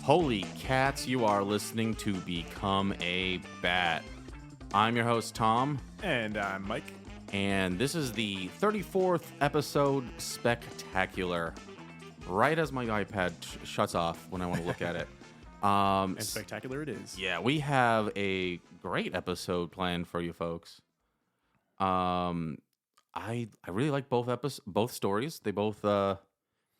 Holy cats, you are listening to Become a Bat. I'm your host, Tom, And I'm Mike. and this is the 34th episode spectacular. Right as my iPad shuts off when I want to look at it. And spectacular it is. Yeah, we have a great episode planned for you folks. I really like both stories. They both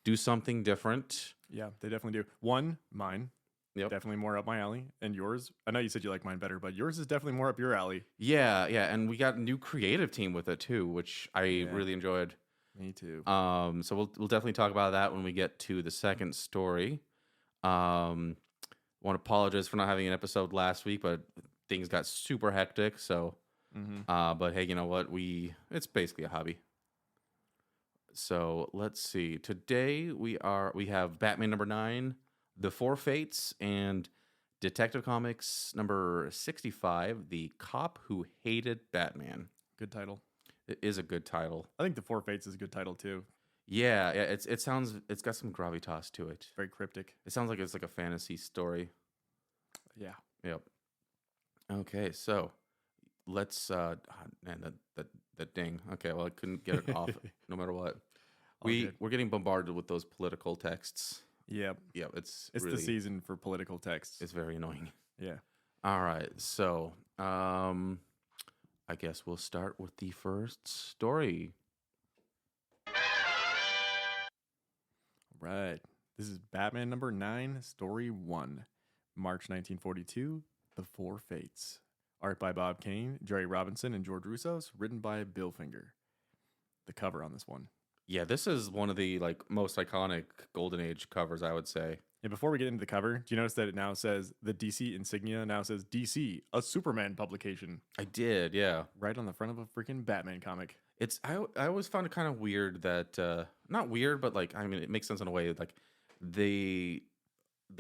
do something different. Yeah, they definitely do. One, mine, Yep. definitely more up my alley. And yours, I know you said you like mine better, but yours is definitely more up your alley. Yeah, and we got a new creative team with it too, which I really enjoyed. Me too. So we'll definitely talk about that when we get to the second story. Want to apologize for not having an episode last week, but things got super hectic. So, but hey, you know what? It's basically a hobby. So let's see. Today we have Batman number 9, The Four Fates, and Detective Comics number 65, The Cop Who Hated Batman. Good title. It is a good title. I think The Four Fates is a good title too. Yeah. It's got some gravitas to it. Very cryptic. It sounds like it's like a fantasy story. Yeah. Yep. Okay, so let's man, that ding. Okay, well I couldn't get it off no matter what. Good. We're getting bombarded with those political texts. Yep. Yep, it's It's really, the season for political texts. it's very annoying. Yeah. All right, so I guess we'll start with the first story. Right. This is Batman number 9, story 1. March 1942, The Four Fates. Art by Bob Kane, Jerry Robinson, and George Russos. Written by Bill Finger. The cover on this one. Yeah, this is one of the most iconic Golden Age covers, I would say. Yeah, before we get into the cover, do you notice that it now says the DC insignia now says DC, a Superman publication, I did, yeah. right on the front of a freaking Batman comic? I always found it kind of weird that not weird, but I mean it makes sense in a way. Like the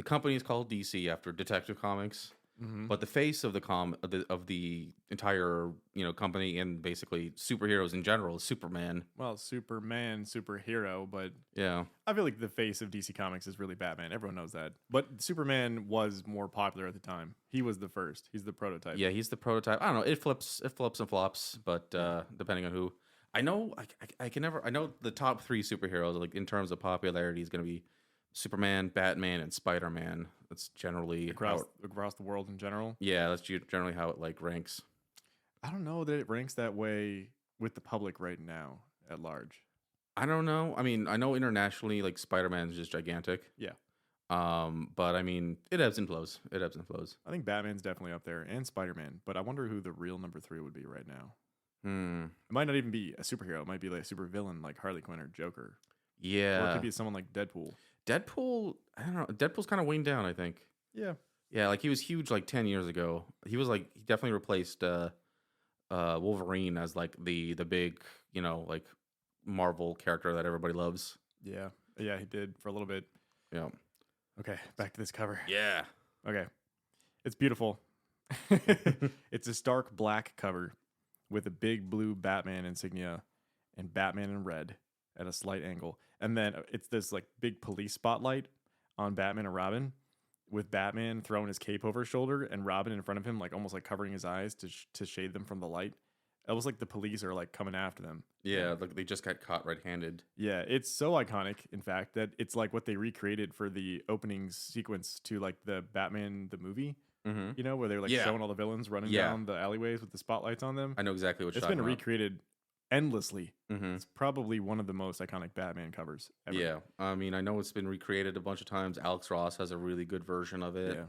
company is called DC after Detective Comics, but the face of the entire company and basically superheroes in general is Superman. Well, Superman, superhero, but Yeah, I feel like the face of DC Comics is really Batman. Everyone knows that. But Superman was more popular at the time. He was the first. He's the prototype. yeah, he's the prototype. I don't know. It flips and flops, but depending on who. I know I can never. I know the top 3 superheroes like in terms of popularity is going to be Superman, Batman, and Spider-Man. That's generally Across the world in general. yeah, that's generally how it ranks. I don't know that it ranks that way with the public right now at large. I don't know. I mean, I know internationally, like Spider-Man is just gigantic. Yeah. But I mean, it ebbs and flows. It ebbs and flows. I think Batman's definitely up there and Spider-Man, but I wonder who the real number 3 would be right now. It might not even be a superhero. It might be like a super villain like Harley Quinn or Joker. Or it Yeah. could be someone like Deadpool. Deadpool, I don't know. Deadpool's kind of waned down, I think. Yeah. Yeah, like he was huge like 10 years ago. He definitely replaced Wolverine as like the big, like Marvel character that everybody loves. Yeah. Yeah, he did for a little bit. Yeah. Okay, back to this cover. Yeah. Okay. It's beautiful. It's a stark black cover with a big blue Batman insignia and Batman in red at a slight angle. And then it's this like big police spotlight on Batman and Robin with Batman throwing his cape over his shoulder and Robin in front of him, like almost like covering his eyes to shade them from the light. It was like the police are like coming after them. Yeah, like they just got caught red-handed. Yeah, it's so iconic, in fact, that it's like what they recreated for the opening sequence to like the Batman the movie. Mm-hmm. Where they're like Yeah. showing all the villains running Yeah. down the alleyways with the spotlights on them. I know exactly what you're It's talking been about. recreated endlessly. Mm-hmm. It's probably one of the most iconic Batman covers ever. Yeah, I mean, I know it's been recreated a bunch of times. Alex Ross has a really good version of it. Yeah.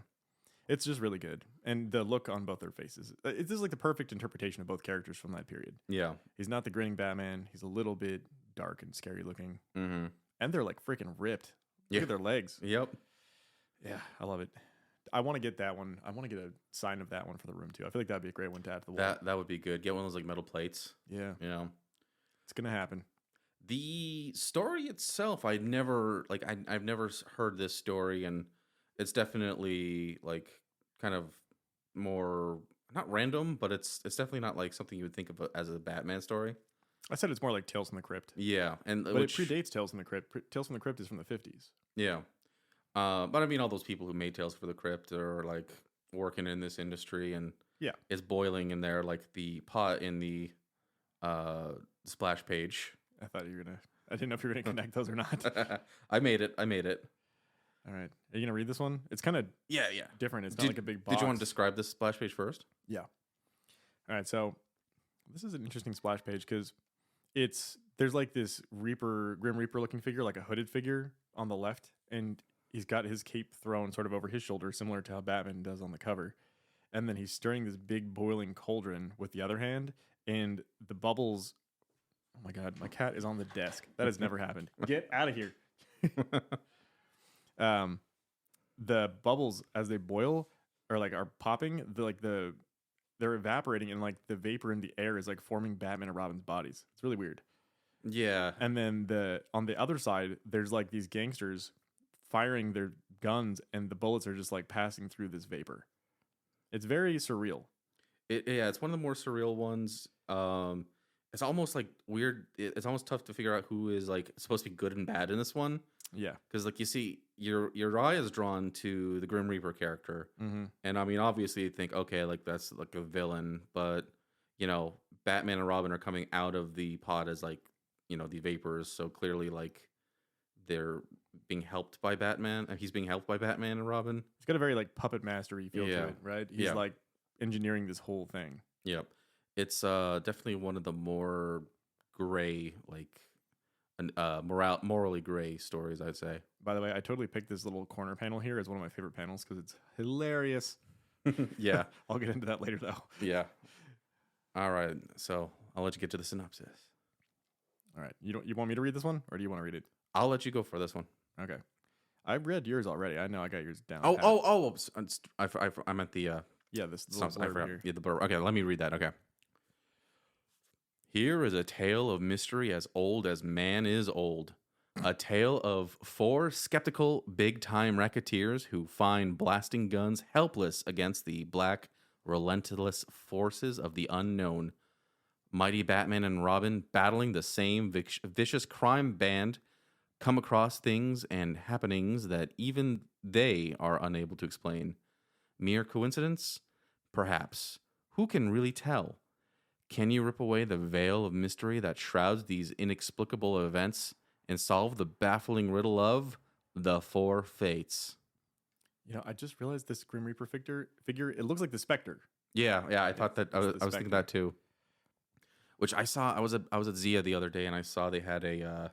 It's just really good. And the look on both their faces. This is like the perfect interpretation of both characters from that period. Yeah. He's not the grinning Batman. He's a little bit dark and scary looking. Mm-hmm. And they're like freaking ripped. Yeah. Look at their legs. Yep. Yeah, I love it. I want to get that one. I want to get a sign of that one for the room too. I feel like that'd be a great one to add to the wall. That would be good. Get one of those like metal plates. Yeah, it's gonna happen. The story itself, I've never heard this story, and it's definitely like kind of more not random, but it's definitely not like something you would think of as a Batman story. I said it's more like Tales from the Crypt, Yeah, and but it predates Tales from the Crypt. Tales from the Crypt is from the 50s. Yeah, But I mean, all those people who made Tales for the Crypt are like working in this industry, and Yeah. it's boiling in there like the pot in the uh, splash page. I thought you were gonna. I didn't know if you were gonna connect those or not. I made it. I made it. All right. Are you gonna read this one? It's kind of Yeah, yeah. different. It's not like a big box. Did you want to describe this splash page first? Yeah. All right. So this is an interesting splash page because there's like this Grim Reaper looking figure, like a hooded figure on the left, and he's got his cape thrown sort of over his shoulder, similar to how Batman does on the cover. And then he's stirring this big boiling cauldron with the other hand, and the bubbles. Oh my God, my cat is on the desk. That has never happened. Get out of here. The bubbles as they boil are popping. They're evaporating, and like the vapor in the air is like forming Batman and Robin's bodies. It's really weird. Yeah. And then on the other side, there's like these gangsters firing their guns, and the bullets are just like passing through this vapor. It's very surreal. It's one of the more surreal ones. It's almost like weird. It's almost tough to figure out who is like supposed to be good and bad in this one. Yeah. Because like you see, your eye is drawn to the Grim Reaper character, Mm-hmm. and I mean, obviously, you think, okay, like that's like a villain, but you know, Batman and Robin are coming out of the pod as like, you know, the vapors, so clearly like they're being helped by Batman, and he's being helped by Batman and Robin. It's got a very like puppet mastery feel Yeah. to it, right? He's Yeah. like engineering this whole thing. Yep, it's definitely one of the more gray, like, morally gray stories, I'd say. By the way, I totally picked this little corner panel here as one of my favorite panels because it's hilarious. Yeah, I'll get into that later though. yeah. All right, so I'll let you get to the synopsis. All right. You want me to read this one, or do you want to read it? I'll let you go for this one. Okay. I've read yours already. I know I got yours down. Oh! I meant the Yeah, this little I blurb forgot. here. Yeah, the blurb. Okay, let me read that. Okay. Here is a tale of mystery as old as man is old. A tale of 4 skeptical big-time racketeers who find blasting guns helpless against the black, relentless forces of the unknown. Mighty Batman and Robin, battling the same vicious crime band, come across things and happenings that even they are unable to explain. Mere coincidence? Perhaps. Who can really tell? Can you rip away the veil of mystery that shrouds these inexplicable events and solve the baffling riddle of the 4 fates? You know, I just realized this Grim Reaper figure. It looks like the Spectre. Yeah, I thought that. I It's was the thinking Spectre. that too. Which I saw. I was at Zia the other day, and I saw they had a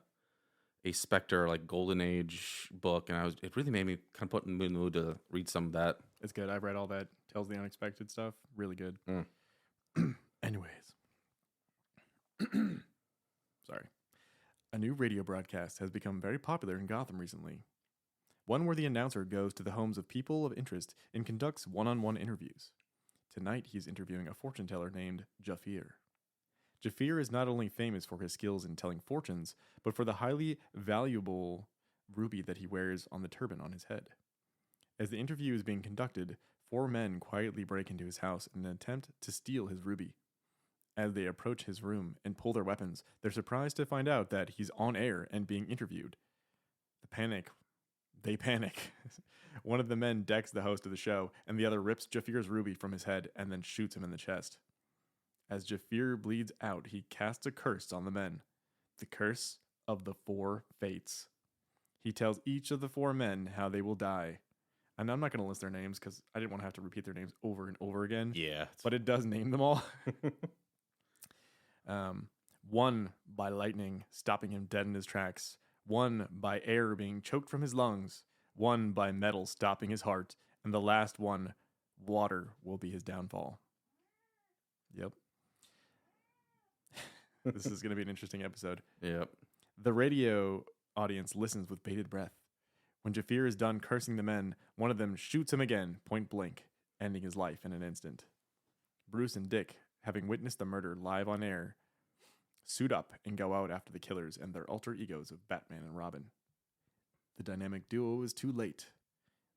Spectre like Golden Age book, and it really made me kind of put in the mood to read some of that. It's good. I've read all that Tales of the Unexpected stuff. Really good. Anyways. Sorry. A new radio broadcast has become very popular in Gotham recently. One where the announcer goes to the homes of people of interest and conducts one-on-one interviews. Tonight, he's interviewing a fortune teller named Jafir. Jafir is not only famous for his skills in telling fortunes, but for the highly valuable ruby that he wears on the turban on his head. As the interview is being conducted, 4 men quietly break into his house in an attempt to steal his ruby. As they approach his room and pull their weapons, they're surprised to find out that he's on air and being interviewed. They panic. One of the men decks the host of the show, and the other rips Jafir's ruby from his head and then shoots him in the chest. As Jafir bleeds out, he casts a curse on the men. The curse of the 4 fates. He tells each of the 4 men how they will die. And I'm not going to list their names because I didn't want to have to repeat their names over and over again. Yeah, But it does name them all. 1 by lightning, stopping him dead in his tracks. 1 by air being choked from his lungs. 1 by metal stopping his heart. And the last one, water will be his downfall. Yep. This is going to be an interesting episode. Yep. The radio audience listens with bated breath. When Jafir is done cursing the men, one of them shoots him again, point blank, ending his life in an instant. Bruce and Dick, having witnessed the murder live on air, suit up and go out after the killers and their alter egos of Batman and Robin. The dynamic duo is too late.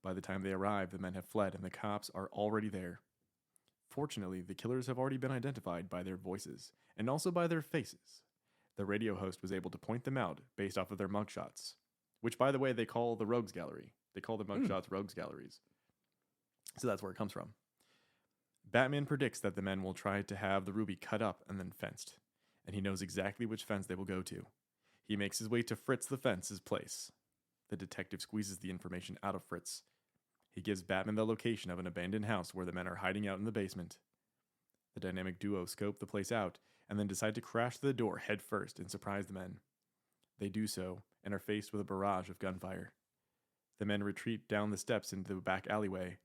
By the time they arrive, the men have fled and the cops are already there. Fortunately, the killers have already been identified by their voices and also by their faces. The radio host was able to point them out based off of their mugshots, which, by the way, they call the Rogues Gallery. They call the mugshots rogues galleries. So that's where it comes from. Batman predicts that the men will try to have the ruby cut up and then fenced, and he knows exactly which fence they will go to. He makes his way to Fritz the Fence's place. The detective squeezes the information out of Fritz. He gives Batman the location of an abandoned house where the men are hiding out in the basement. The dynamic duo scope the place out and then decide to crash the door head first and surprise the men. They do so and are faced with a barrage of gunfire. The men retreat down the steps into the back alleyway,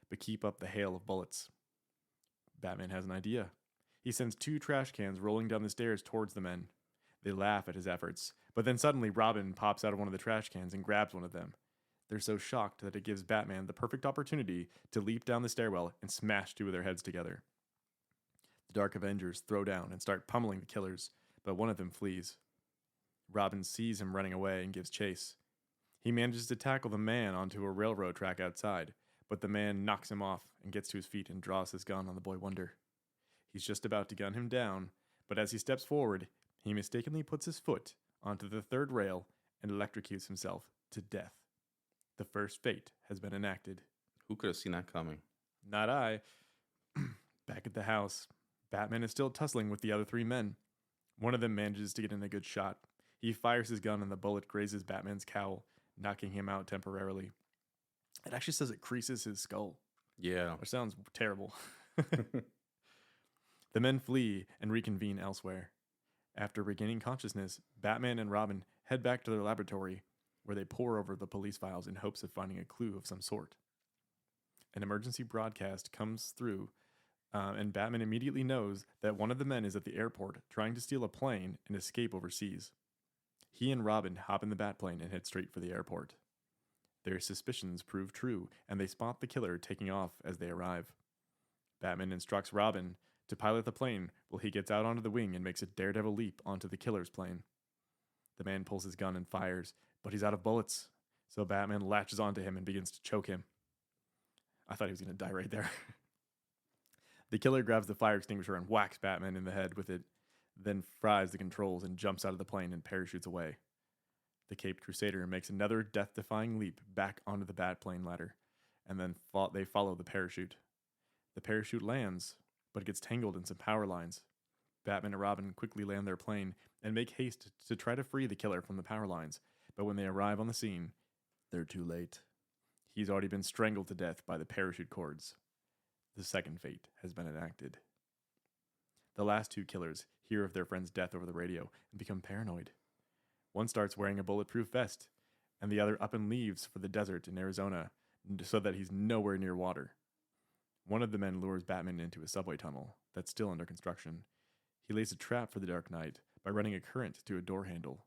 but keep up the hail of bullets. Batman has an idea. He sends 2 trash cans rolling down the stairs towards the men. They laugh at his efforts, but then suddenly Robin pops out of one of the trash cans and grabs one of them. They're so shocked that it gives Batman the perfect opportunity to leap down the stairwell and smash 2 of their heads together. The Dark Avengers throw down and start pummeling the killers, but one of them flees. Robin sees him running away and gives chase. He manages to tackle the man onto a railroad track outside, but the man knocks him off and gets to his feet and draws his gun on the boy Wonder. He's just about to gun him down, but as he steps forward, he mistakenly puts his foot onto the 3rd rail and electrocutes himself to death. The first fate has been enacted. Who could have seen that coming? Not I. Back at the house, Batman is still tussling with the other 3 men. One of them manages to get in a good shot. He fires his gun and the bullet grazes Batman's cowl, knocking him out temporarily. It actually says it creases his skull. Yeah. Which sounds terrible. The men flee and reconvene elsewhere. After regaining consciousness, Batman and Robin head back to their laboratory, where they pore over the police files in hopes of finding a clue of some sort. An emergency broadcast comes through, and Batman immediately knows that one of the men is at the airport trying to steal a plane and escape overseas. He and Robin hop in the Batplane and head straight for the airport. Their suspicions prove true, and they spot the killer taking off as they arrive. Batman instructs Robin to pilot the plane while he gets out onto the wing and makes a daredevil leap onto the killer's plane. The man pulls his gun and fires, but he's out of bullets, so Batman latches onto him and begins to choke him. I thought he was going to die right there. The killer grabs the fire extinguisher and whacks Batman in the head with it, then fries the controls and jumps out of the plane and parachutes away. The Caped Crusader makes another death-defying leap back onto the Batplane ladder, and then they follow the parachute. The parachute lands, but it gets tangled in some power lines. Batman and Robin quickly land their plane and make haste to try to free the killer from the power lines, but when they arrive on the scene, they're too late. He's already been strangled to death by the parachute cords. The second fate has been enacted. The last 2 killers hear of their friend's death over the radio and become paranoid. One starts wearing a bulletproof vest, and the other up and leaves for the desert in Arizona so that he's nowhere near water. One of the men lures Batman into a subway tunnel that's still under construction. He lays a trap for the Dark Knight by running a current to a door handle.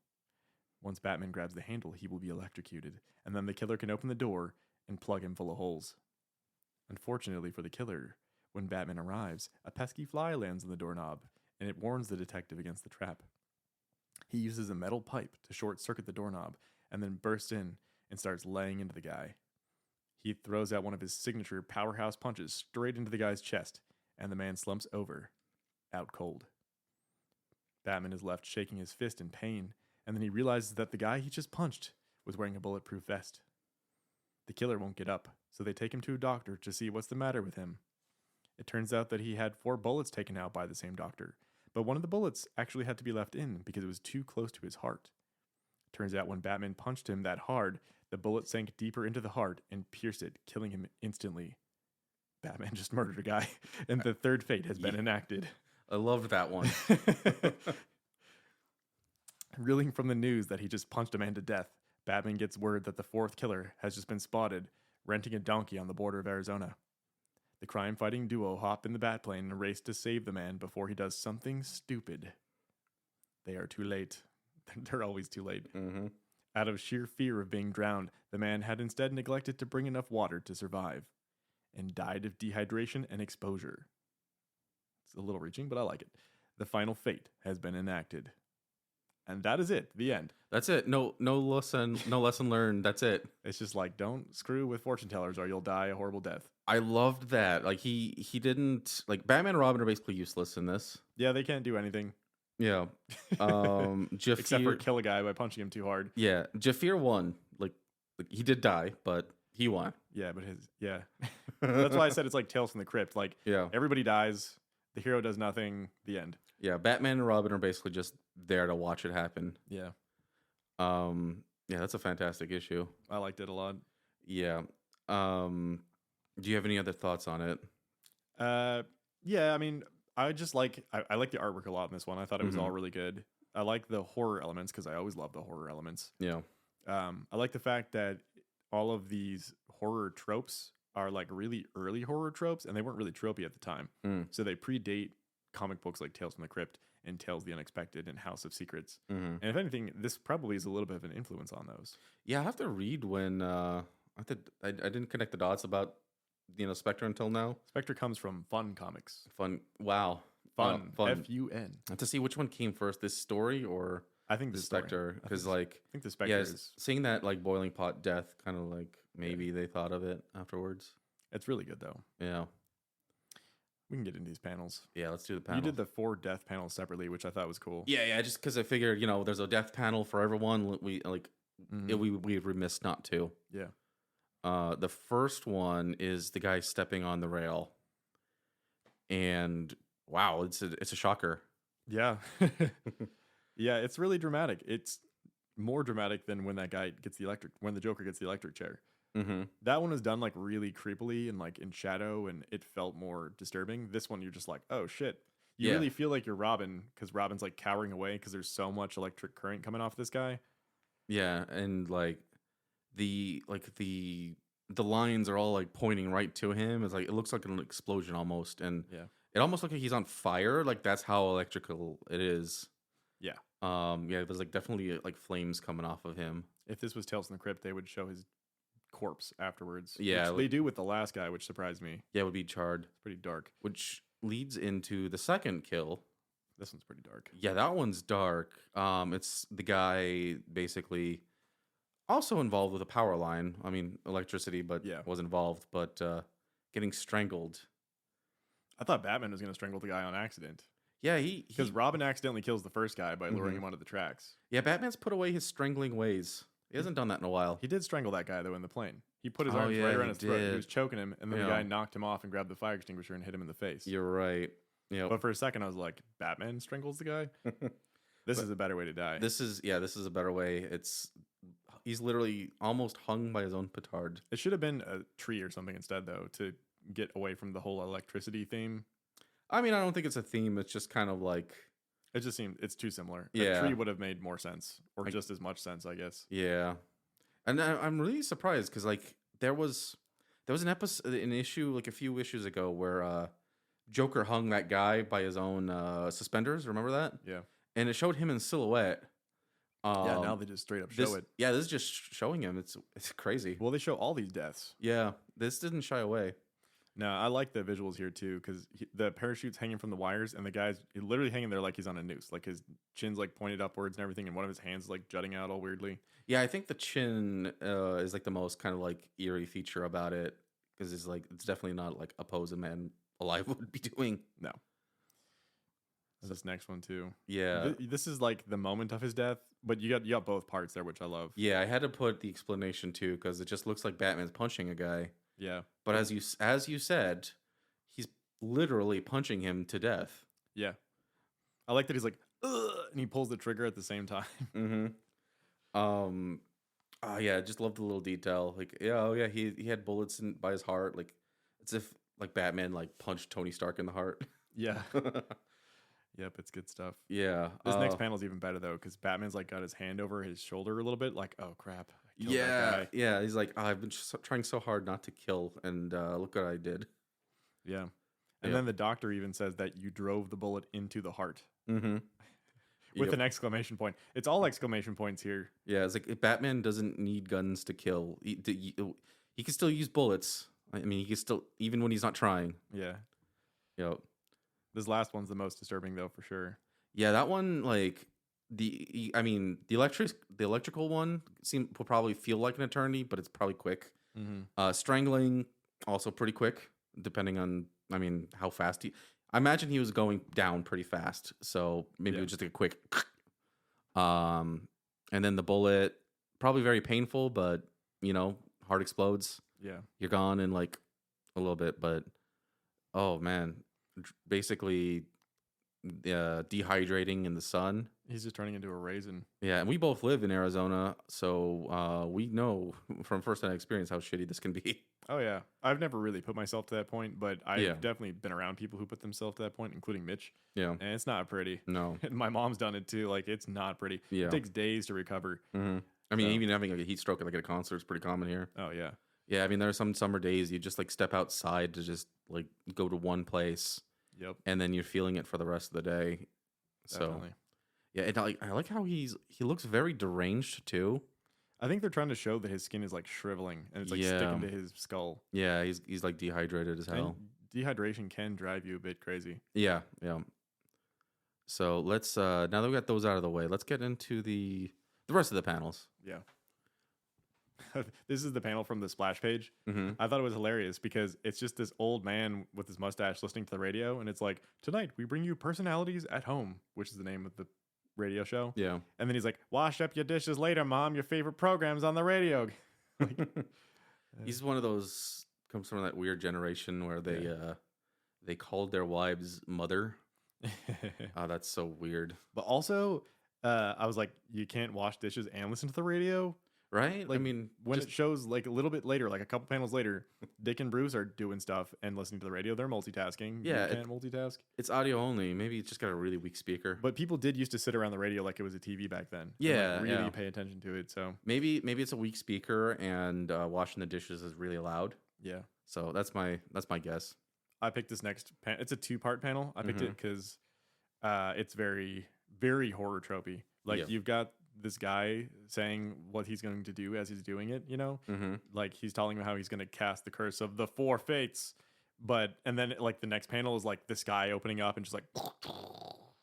Once Batman grabs the handle, he will be electrocuted, and then the killer can open the door and plug him full of holes. Unfortunately for the killer, when Batman arrives, a pesky fly lands on the doorknob, and it warns the detective against the trap. He uses a metal pipe to short-circuit the doorknob, and then bursts in and starts laying into the guy. He throws out one of his signature powerhouse punches straight into the guy's chest, and the man slumps over, out cold. Batman is left shaking his fist in pain, and then he realizes that the guy he just punched was wearing a bulletproof vest. The killer won't get up, so they take him to a doctor to see what's the matter with him. It turns out that he had 4 bullets taken out by the same doctor, but one of the bullets actually had to be left in because it was too close to his heart. Turns out when Batman punched him that hard, the bullet sank deeper into the heart and pierced it, killing him instantly. Batman just murdered a guy, and the third fate has been enacted. I loved that one. Reeling from the news that he just punched a man to death, Batman gets word that the 4th killer has just been spotted renting a donkey on the border of Arizona. The crime-fighting duo hop in the Batplane and race to save the man before he does something stupid. They are too late. They're always too late. Mm-hmm. Out of sheer fear of being drowned, the man had instead neglected to bring enough water to survive, and died of dehydration and exposure. It's a little reaching, but I like it. The final fate has been enacted. And that is it. The end. That's it. No lesson learned. That's it. It's just like, don't screw with fortune tellers or you'll die a horrible death. I loved that. Like he didn't, like, Batman and Robin are basically useless in this. Yeah, they can't do anything. Yeah. Except for kill a guy by punching him too hard. Yeah. Jafir won. Like he did die, but He won. Yeah, but that's why I said it's like Tales from the Crypt. Like Yeah. everybody dies, the hero does nothing, the end. Yeah. Batman and Robin are basically just there to watch it happen. Yeah, Yeah, that's a fantastic issue. I liked it a lot. Yeah. Do you have any other thoughts on it? Yeah, I mean, I like the artwork a lot in this one. I thought it was all Mhm. really good. I like the horror elements because I always love the horror elements. Yeah. I like the fact that all of these horror tropes are like really early horror tropes, and they weren't really tropey at the time. Mm. So they predate comic books like Tales from the Crypt and Tales of the Unexpected and House of Secrets. Hmm. And if anything, this probably is a little bit of an influence on those. Yeah, I have to read when I didn't connect the dots about Spectre until now. Spectre comes from Fun Comics. Fun. Wow. Fun. Fun. F-U-N. I have to see which one came first, this story or I think the the story. Spectre, I because think like I think the Spectre yeah, is seeing that like boiling pot death, kind of like maybe they thought of it afterwards. it's really good though. Yeah. We can get into these panels. Yeah. Let's do the panel. You did the 4 death panels separately, which I thought was cool. Yeah. Just because I figured there's a death panel for everyone. We like Mhm. we'd remiss not to. Yeah. The first one is the guy stepping on the rail, and wow, it's a shocker. Yeah. Yeah, it's really dramatic. It's more dramatic than when that guy gets when the Joker gets the electric chair. Mm-hmm. That one was done like really creepily and like in shadow, and it felt more disturbing. This one, you're just like, oh shit. You Yeah. really feel like you're Robin because Robin's like cowering away because there's so much electric current coming off this guy. Yeah, and like the lines are all like pointing right to him. It's like it looks like an explosion almost, and Yeah. it almost looks like he's on fire. Like that's how electrical it is. Yeah. Yeah, there's like definitely like flames coming off of him. If this was Tales from the Crypt, they would show his corpse afterwards. Yeah, which they do with the last guy, which surprised me. Yeah, it would be charred, It's pretty dark. which leads into the second kill. This one's pretty dark. Yeah, that one's dark. It's the guy basically also involved with a power line. I mean, electricity, but Yeah. was involved, but getting strangled. I thought Batman was going to strangle the guy on accident Yeah, he because Robin accidentally kills the first guy by luring Mhm. him onto the tracks. yeah, Batman's put away his strangling ways. He hasn't done that in a while. He did strangle that guy though in the plane. He put his Oh, arms yeah, right around he his throat. He did. was choking him, and then the Yeah. guy knocked him off and grabbed the fire extinguisher and hit him in the face. You're right. Yeah, But for a second, I was like, Batman strangles the guy. This But is a better way to die. this is a better way. He's literally almost hung by his own petard. It should have been a tree or something instead, though, to get away from the whole electricity theme. I mean, I don't think it's a theme. It's just kind of like It just seemed it's too similar. Yeah. A tree would have made more sense, or Like- just as much sense, I guess. yeah. And I'm really surprised because like there was an issue like a few issues ago where Joker hung that guy by his own suspenders. Remember that? Yeah. And it showed him in silhouette. Yeah. Now they just straight up show it. Yeah, this is just showing him. It's crazy. Well, they show all these deaths. Yeah, this didn't shy away. No, I like the visuals here too because the parachute's hanging from the wires, and the guy's literally hanging there like he's on a noose, like his chin's like pointed upwards and everything, and one of his hands is like jutting out all weirdly. Yeah, I think the chin is like the most kind of like eerie feature about it because it's definitely not like a pose a man alive would be doing. No. This next one too. Yeah, This is like the moment of his death, but you got both parts there, which I love. yeah. I had to put the explanation too because it just looks like Batman's punching a guy, Yeah. but as you said, he's literally punching him to death. Yeah. I like that he's like, ugh, and he pulls the trigger at the same time. Mm-hmm. Oh yeah, I just love the little detail. Like, yeah, oh yeah, he had bullets by his heart. Like, it's if like Batman like punched Tony Stark in the heart. Yeah. Yep, it's good stuff. Yeah. This next panel's even better though, because Batman's like got his hand over his shoulder a little bit, like, oh crap. I killed that Yeah, guy. yeah. He's like, I've been trying so hard not to kill, and look what I did. Yeah. And Yep. then the doctor even says that you drove the bullet into the heart Mm-hmm. with an exclamation point. It's all exclamation points here. Yeah, it's like Batman doesn't need guns to kill. He can still use bullets. I mean, he can still even when he's not trying. Yeah. Yep. This last one's the most disturbing though, for sure. Yeah, that one like the electrical one will probably feel like an eternity, but it's probably quick. Mm-hmm. Strangling also pretty quick, depending on how fast I imagine he was going down pretty fast, so maybe it was just like a quick. And then the bullet probably very painful, but heart explodes. Yeah. You're gone in like a little bit, but oh man, basically dehydrating in the sun. He's just turning into a raisin. Yeah, and we both live in Arizona, so we know from firsthand experience how shitty this can be. Oh yeah, I've never really put myself to that point, but I've Yeah. definitely been around people who put themselves to that point, including Mitch, Yeah, and it's not pretty. no, And my mom's done it too. Like it's not pretty. yeah. It takes days to recover. hmm I mean, So- even having like a heat stroke at like at a concert is pretty common here. Oh yeah, Yeah, I mean, there are some summer days you just like step outside to just like go to one place, yep, and then you're feeling it for the rest of the day. So definitely. yeah, and I like how he looks very deranged too. I think they're trying to show that his skin is like shriveling and it's like Yeah. sticking to his skull. Yeah, he's like dehydrated as hell. And dehydration can drive you a bit crazy. Yeah, yeah. So let's now that we got those out of the way, let's get into the rest of the panels. Yeah. This is the panel from the splash page. Mm-hmm. I thought it was hilarious because it's just this old man with his mustache listening to the radio, and it's like, tonight we bring you Personalities at Home, which is the name of the radio show. Yeah. And then he's like, wash up your dishes later, Mom. Your favorite program's on the radio. He's one of those comes from that weird generation where they called their wives mother. Oh, that's so weird. But also, I was like, you can't wash dishes and listen to the radio. Right? Like, I mean, When just, it shows like a little bit later, like a couple panels later, Dick and Bruce are doing stuff and listening to the radio. They're multitasking. Yeah, You can't multitask. it's audio only. Maybe it's just got a really weak speaker. But people did used to sit around the radio like it was a TV back then. and, Yeah, like, really yeah. pay attention to it. So Maybe it's a weak speaker and washing the dishes is really loud. yeah, So that's my guess. I picked this next. It's a 2-part panel. I picked Mm-hmm. it because it's very, very horror tropey. Like Yeah. you've got this guy saying what he's going to do as he's doing it. You know, Mm-hmm. like he's telling him how he's going to cast the curse of the 4 fates. And then like the next panel is like this guy opening up and just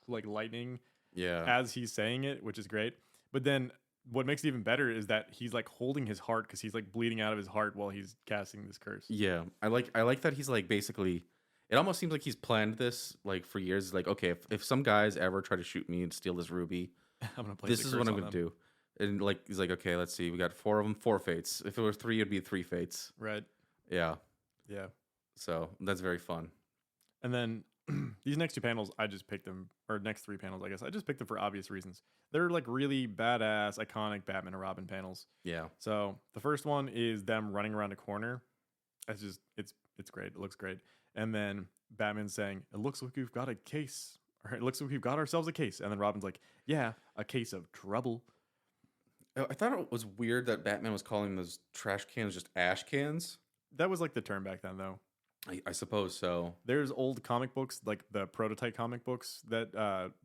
like lightning Yeah. as he's saying it, which is great. But then what makes it even better is that he's like holding his heart because he's like bleeding out of his heart while he's casting this curse. Yeah, I like that he's like basically. It almost seems like he's planned this like for years. Like, okay, if some guys ever try to shoot me and steal this ruby, I'm gonna play this is what I'm gonna do. And like he's like, okay, let's see, we got 4 of them, 4 fates. If it were 3, it'd be 3 fates. Right. Yeah, Yeah. so that's very fun. And then these next 2 panels, I just picked them, or next 3 panels, I guess. I just picked them for obvious reasons. They're like really badass, iconic Batman and Robin panels. Yeah, So the first one is them running around a corner. It's great. It looks great. And then Batman's saying, "It looks like we've got a case, or it looks like we've got ourselves a case." And then Robin's like, "Yeah, a case of trouble." I thought it was weird that Batman was calling those trash cans just ash cans. That was like the term back then, though. I suppose so. There's old comic books, like the prototype comic books that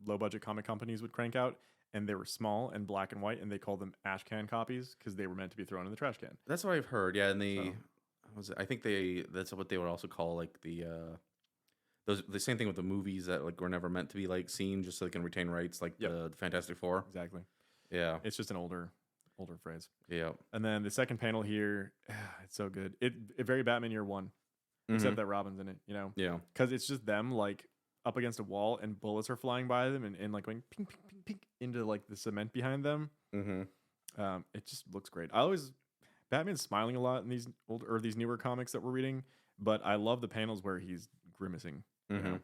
low budget comic companies would crank out, and they were small and black and white, and they called them ash can copies because they were meant to be thrown in the trash can. That's what I've heard. Yeah, and So- I think that's what they would also call like the same thing with the movies that like were never meant to be like seen just so they can retain rights, like Yep. the Fantastic Four. Exactly. Yeah, It's just an older phrase. yeah. And then the second panel here, it's so good. It very Batman Year One, except that Robin's in it, you know, Yeah, because it's just them like up against a wall and bullets are flying by them and like going ping ping ping ping into like the cement behind them. mm-hmm. It just looks great. Batman's smiling a lot in these these newer comics that we're reading, but I love the panels where he's grimacing. You Mm-hmm. know,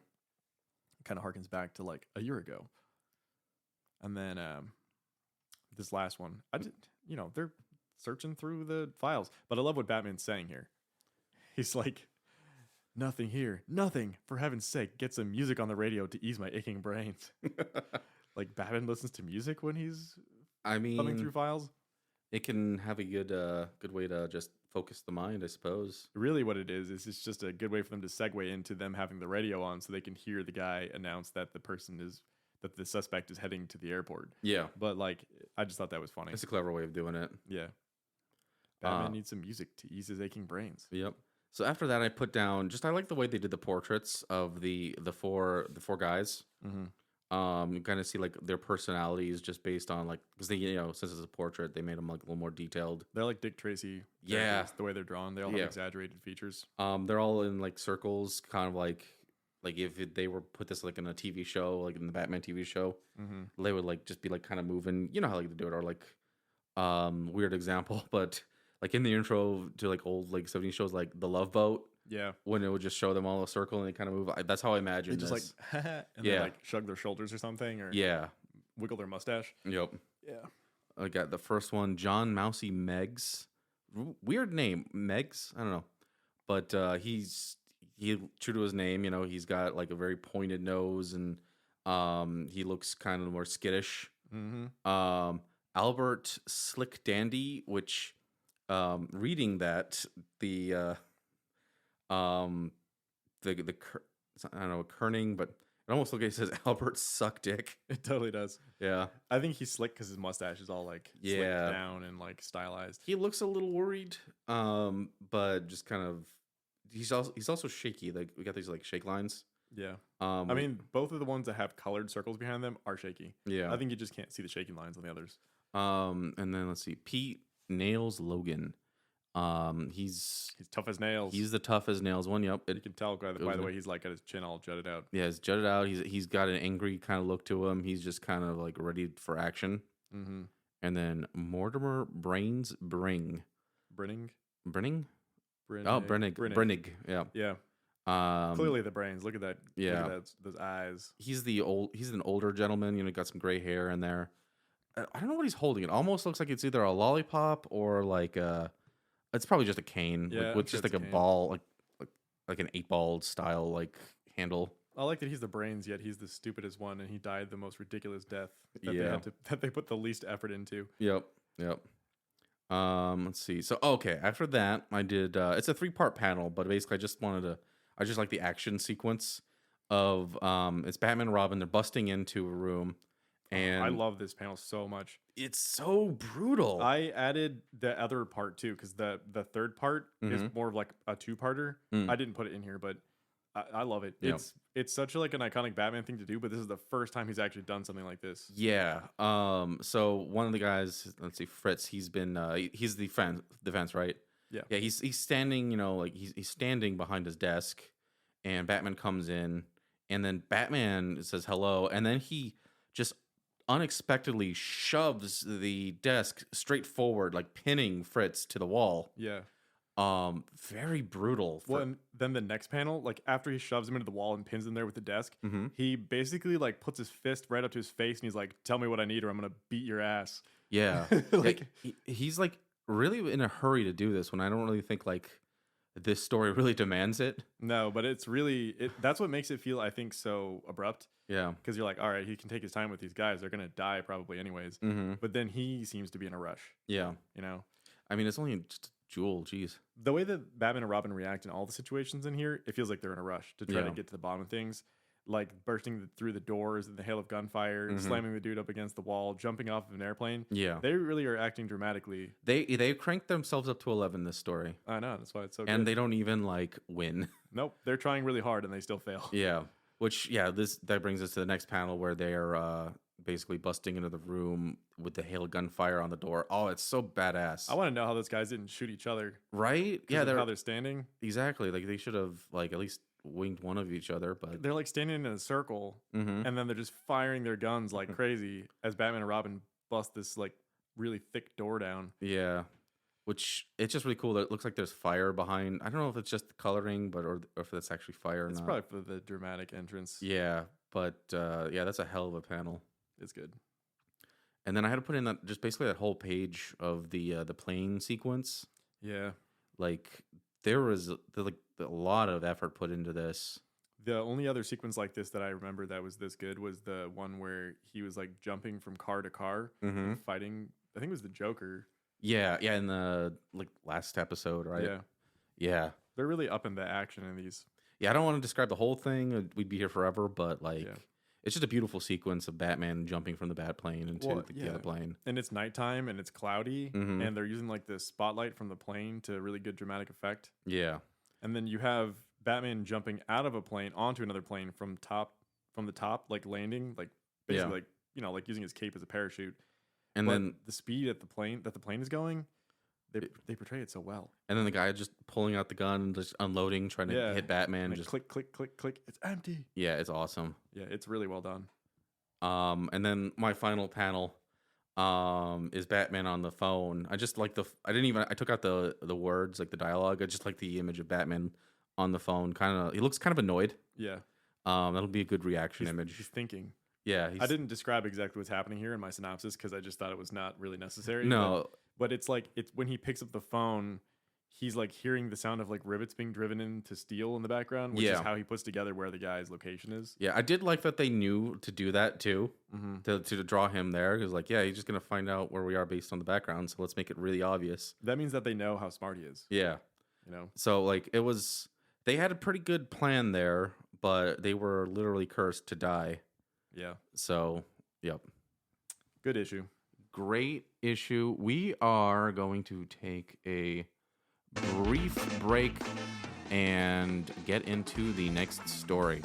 kind of harkens back to like a year ago. And then this last one, they're searching through the files, but I love what Batman's saying here. He's like, "Nothing here, nothing. For heaven's sake, get some music on the radio to ease my aching brains." Like Batman listens to music when he's I thumbing mean, through files. it can have a good way to just focus the mind, I suppose. Really, what it is it's just a good way for them to segue into them having the radio on, so they can hear the guy announce that the suspect is heading to the airport. Yeah, But like, I just thought that was funny. it's a clever way of doing it. Yeah, Batman Uh, needs some music to ease his aching brains. Yep. So after that, I put down I like the way they did the portraits of the four guys. Mm-hmm. You kind of see like their personalities just based on like because they since it's a portrait, they made them like a little more detailed. They're like Dick Tracy. Yeah. characters, the way they're drawn, they all have Yeah. exaggerated features. They're all in like circles, kind of like if they were put this like in a TV show, like in the Batman TV show, Mm-hmm. they would like just be like kind of moving. You know how like they do it, or like weird example, but like in the intro to like old like 70s shows, like The Love Boat, Yeah. when it would just show them all a circle and they kind of move. That's how I imagine They just this. like, and they Yeah. like shrug their shoulders or something, or Yeah. wiggle their mustache. Yep. Yeah. I got the first one, John Mousy Meggs. Weird name, Meggs. I don't know, but he true to his name. You know, he's got like a very pointed nose, and he looks kind of more skittish. Mm-hmm. Albert Slick Dandy, which reading that I don't know, Kerning, but it almost looks like it says Albert Suck Dick. It totally does. Yeah. I think he's slick because his mustache is all like slicked Yeah. down and like stylized. He looks a little worried, but just kind of he's also shaky. Like we got these like shake lines. Yeah. I I mean, both of the ones that have colored circles behind them are shaky. yeah. I think you just can't see the shaking lines on the others. And then let's see, Pete Nails Logan. He's He's tough as nails. the tough as nails one. Yep. You can tell by the was way he's like got his chin all jutted out. Yeah, he's jutted out. He's got an angry kind of look to him. He's just kind of like ready for action. Mm-hmm. And then Mortimer Brains Bring. Brenning? Brenning? Brennig. Oh, Brennig. Brennig. Brennig. Yeah. Yeah. Clearly the brains. Look at that. yeah. Look at those eyes. He's an older gentleman, you know, got some gray hair in there. I don't know what he's holding. It almost looks like it's either a lollipop or like it's probably just a cane Yeah, with I'm sure just like it's a a cane. ball, like an 8-ball style like handle. I like that he's the brains, yet he's the stupidest one, and he died the most ridiculous death that Yeah. they put the least effort into. Yep. Let's see. So okay, after that, I did. It's a 3-part panel, but basically, I just like the action sequence of it's Batman and Robin. They're busting into a room, and I love this panel so much. it's so brutal. I added the other part too, because the third part is more of like a 2-parter. Mm. I didn't put it in here, but I love it. Yeah. It's such like an iconic Batman thing to do, but this is the first time he's actually done something like this. Yeah. So one of the guys, let's see, Fritz. He's been he's the defense, right? Yeah. Yeah. He's standing, you know, like he's standing behind his desk, and Batman comes in, and then Batman says hello, and then he just unexpectedly shoves the desk straight forward, like pinning Fritz to the wall. Yeah. Very brutal. Well, and then the next panel, like after he shoves him into the wall and pins him there with the desk, Mhm. he basically like puts his fist right up to his face and he's like, "Tell me what I need, or I'm gonna beat your ass." Yeah. Like- he's like really in a hurry to do this when I don't really think like this story really demands it. No, but it's really that's what makes it feel, I think, so abrupt, Yeah. because you're like, all right, he can take his time with these guys. They're gonna die probably anyways. Mm-hmm. But then he seems to be in a rush. Yeah. You know, I mean, it's only just a jewel. Jeez. the way that Batman and Robin react in all the situations in here, it feels like they're in a rush to try to Yeah. get to the bottom of things. Like bursting through the doors in the hail of gunfire, Mhm. slamming the dude up against the wall, jumping off of an airplane. Yeah. They really are acting dramatically. They cranked themselves up to 11 this story, I know, that's why it's so and good. they don't even like win. Nope, they're trying really hard and they still fail. Yeah. Which that brings us to the next panel where they are basically busting into the room with the hail of gunfire on the door. Oh, it's so badass. I want to know how those guys didn't shoot each other. Right? 'Cause Yeah, of how they're they're standing. exactly like they should have like at least winged one of each other, but They're like standing in a circle Mhm. and then they're just firing their guns like crazy as Batman and Robin bust this like really thick door down. Yeah. Which it's just really cool that it looks like there's fire behind. I don't know if it's just the coloring, but or if that's actually fire or It's not. probably for the dramatic entrance. Yeah, but yeah, that's a hell of a panel. It's good. And then I had to put in that just basically that whole page of the plane sequence. Yeah. Like there was like a lot of effort put into this. The only other sequence like this that I remember that was this good was the one where he was like jumping from car to car, Mm-hmm. fighting. I think it was the Joker. Yeah, in the like last episode, right? Yeah. Yeah. They're really up in the action in these. Yeah, I don't want to describe the whole thing. We'd be here forever, but like Yeah. it's just a beautiful sequence of Batman jumping from the bat plane into Well, the yeah. other plane. And it's nighttime and it's cloudy Mhm. and they're using like the spotlight from the plane to really good dramatic effect. Yeah. And then you have Batman jumping out of a plane onto another plane from the top, like landing, like basically Yeah. like, you know, like using his cape as a parachute. And But then the speed at the plane is going, they portray it so well. the guy just pulling out the gun and just unloading, trying to Yeah. hit Batman. And Just click, click, click, click. It's empty. yeah, it's awesome. Yeah, it's really well done. And then my final panel, is Batman on the phone. I just like I took out the words, like the dialogue. I just like the image of Batman on the phone. He looks kind of annoyed. Yeah. That'll be a good reaction image. He's thinking. Yeah, I didn't describe exactly what's happening here in my synopsis because I just thought it was not really necessary. No, but it's like it's when he picks up the phone, he's like hearing the sound of like rivets being driven into steel in the background, which is Yeah. how he puts together where the guy's location is. yeah, I did like that they knew to do that too, to draw him there. Because like, yeah, he's just gonna find out where we are based on the background. So let's make it really obvious. That means that they know how smart he is. Yeah. You know. So like they had a pretty good plan there, but they were literally cursed to die. Yeah. So, yep. Good issue. Great issue. We are going to take a brief break and get into the next story.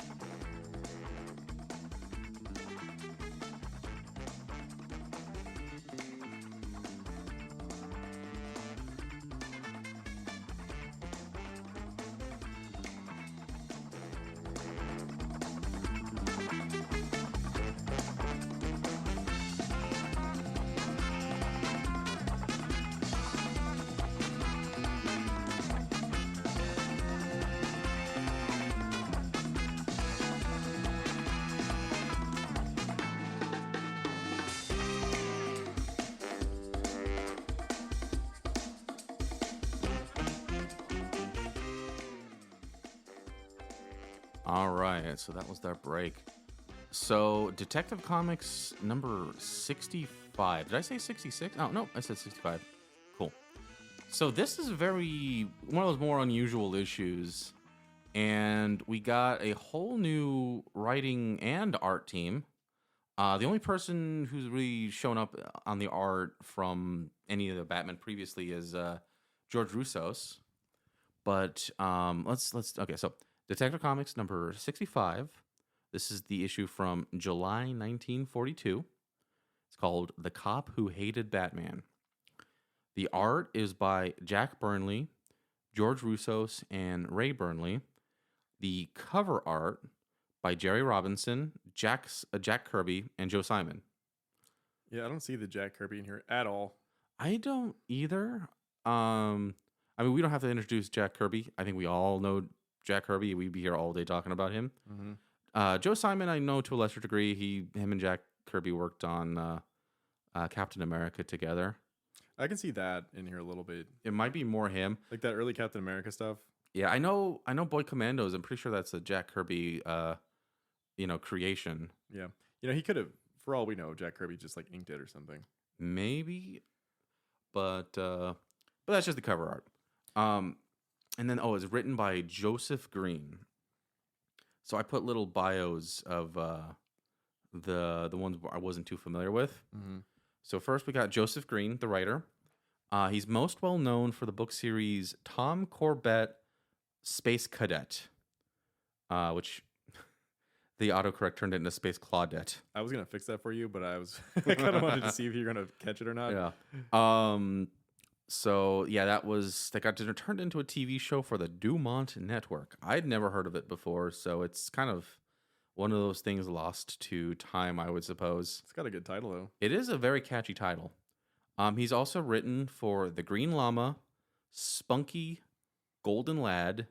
All right, so that was their break. So, Detective Comics number 65. Did I say 66? Oh, no, I said 65. Cool. So, this is one of those more unusual issues. And we got a whole new writing and art team. The only person who's really shown up on the art from any of the Batman previously is George Russos. But okay, so Detective Comics number 65. This is the issue from July 1942. It's called The Cop Who Hated Batman. The art is by Jack Burnley, George Russos, and Ray Burnley. The cover art by Jerry Robinson, Jack Kirby, and Joe Simon. Yeah, I don't see the Jack Kirby in here at all. I don't either. I mean, we don't have to introduce Jack Kirby. I think we all know Jack Kirby. We'd be here all day talking about him. Mm-hmm. Joe Simon, I know to a lesser degree. Him and Jack Kirby worked on Captain America together. I can see that in here a little bit. It might be more him, like that early Captain America stuff. Yeah, I know. Boy Commandos. I'm pretty sure that's a Jack Kirby, creation. Yeah, he could have, for all we know, Jack Kirby just like inked it or something. Maybe, but that's just the cover art. And then it's written by Joseph Green. So I put little bios of the ones I wasn't too familiar with. Mm-hmm. So first we got Joseph Green, the writer. He's most well known for the book series Tom Corbett, Space Cadet, which the autocorrect turned into Space Claudette. I was gonna fix that for you, but I kind of wanted to see if you're gonna catch it or not. Yeah. So yeah, that got turned into a TV show for the Dumont Network. I'd never heard of it before, so it's kind of one of those things lost to time, I would suppose. It's got a good title though. It is a very catchy title. He's also written for The Green Llama, Spunky, Golden Lad,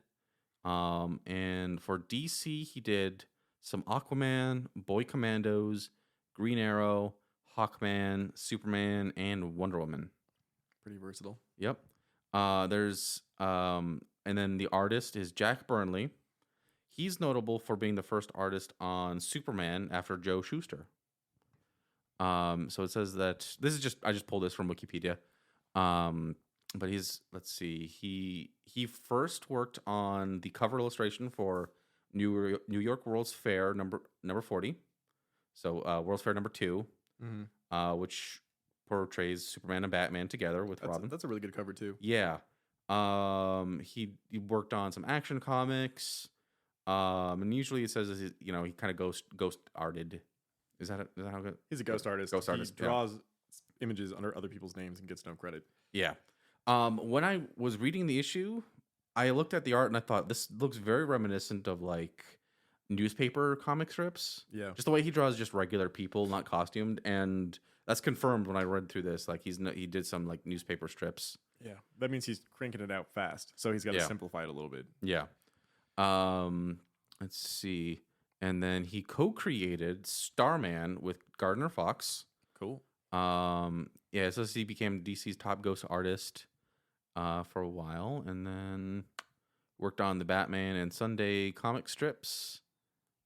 and for DC he did some Aquaman, Boy Commandos, Green Arrow, Hawkman, Superman, and Wonder Woman. Pretty versatile. Yep. And then the artist is Jack Burnley. He's notable for being the first artist on Superman after Joe Shuster. So it says that I just pulled this from Wikipedia. But let's see, he first worked on the cover illustration for New York World's Fair number 40. So World's Fair number 2, which portrays Superman and Batman together with Robin. That's a really good cover too. Yeah. He worked on some Action Comics. And usually it says he kind of ghost arted. Is that how good? He's a ghost artist. Ghost artist. He draws images under other people's names and gets no credit. Yeah. When I was reading the issue, I looked at the art and I thought this looks very reminiscent of like newspaper comic strips. Yeah. Just the way he draws just regular people, not costumed, and That's confirmed when I read through this. Like he did some like newspaper strips. Yeah, that means he's cranking it out fast, so he's got to Yeah. simplify it a little bit. Yeah. Let's see. And then he co-created Starman with Gardner Fox. Cool. Yeah, so he became DC's top ghost artist for a while, and then worked on the Batman and Sunday comic strips.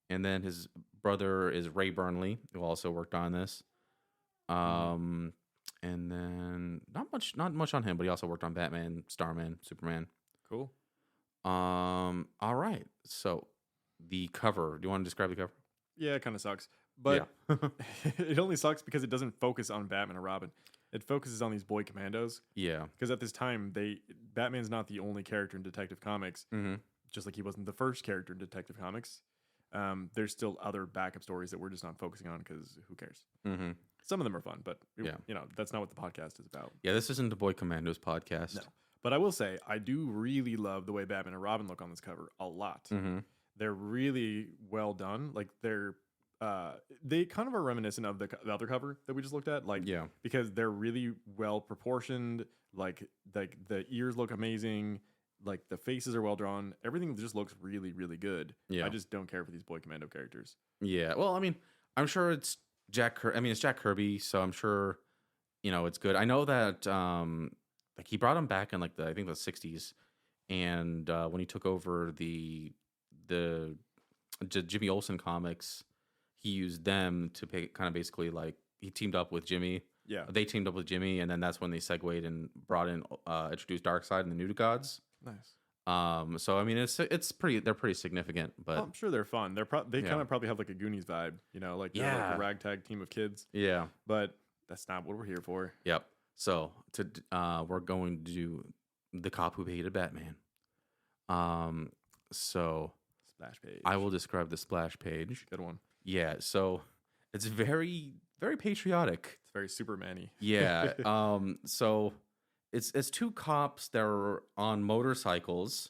And then his brother is Ray Burnley, who also worked on this. And then not much on him, but he also worked on Batman, Starman, Superman. Cool. All right. So the cover. Do you want to describe the cover? Yeah, it kind of sucks, but yeah. it only sucks because it doesn't focus on Batman or Robin. It focuses on these boy commandos. Yeah. Because at this time, Batman's not the only character in Detective Comics. Mm-hmm. Just like he wasn't the first character in Detective Comics. There's still other backup stories that we're just not focusing on because who cares? Mm-hmm. Some of them are fun, but Yeah. that's not what the podcast is about. Yeah, this isn't the Boy Commandos podcast. No. But I will say, I do really love the way Batman and Robin look on this cover a lot. Mm-hmm. They're really well done. Like they kind of are reminiscent of the other cover that we just looked at. Like, Yeah. because they're really well proportioned. Like the ears look amazing. Like the faces are well drawn. Everything just looks really, really good. Yeah. I just don't care for these Boy Commando characters. Yeah. Well, I mean, I'm sure it's it's Jack Kirby, so I'm sure, it's good. I know that like he brought him back in like I think the 60s, and when he took over the Jimmy Olsen comics, he used them to kind of basically like he teamed up with Jimmy. Yeah. They teamed up with Jimmy, and then that's when they segued and brought in introduced Darkseid and the New Gods. Nice. So I mean, they're pretty significant, but I'm sure they're fun. They Yeah. kind of probably have like a Goonies vibe, like they're like Yeah. a ragtag team of kids. yeah. But that's not what we're here for. Yep. So we're going to do the cop who hated Batman. So Splash page. I will describe the splash page. Good one. Yeah. So it's very, very patriotic. It's very Superman-y. Yeah. So it's two cops that are on motorcycles,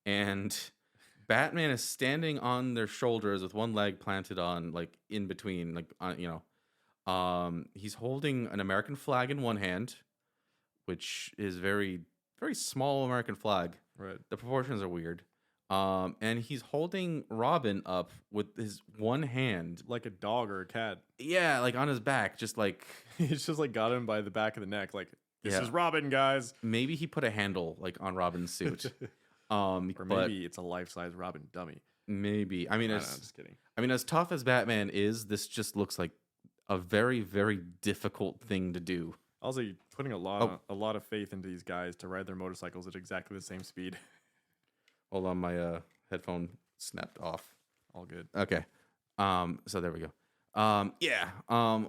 and Batman is standing on their shoulders with one leg planted on like in between, like he's holding an American flag in one hand, which is very, very small American flag. Right. The proportions are weird. And he's holding Robin up with his one hand. Like a dog or a cat. Yeah, like on his back, just like He's just like got him by the back of the neck. Like, this Yeah. is Robin, guys. maybe he put a handle like on Robin's suit. Or But maybe it's a life-size Robin dummy. maybe. I mean, I don't know, as just kidding. as tough as Batman is, this just looks like a very, very difficult thing to do. Also, you're putting a Oh. lot of faith into these guys to ride their motorcycles at exactly the same speed. Hold on, my headphone snapped off. All good. Okay. So there we go.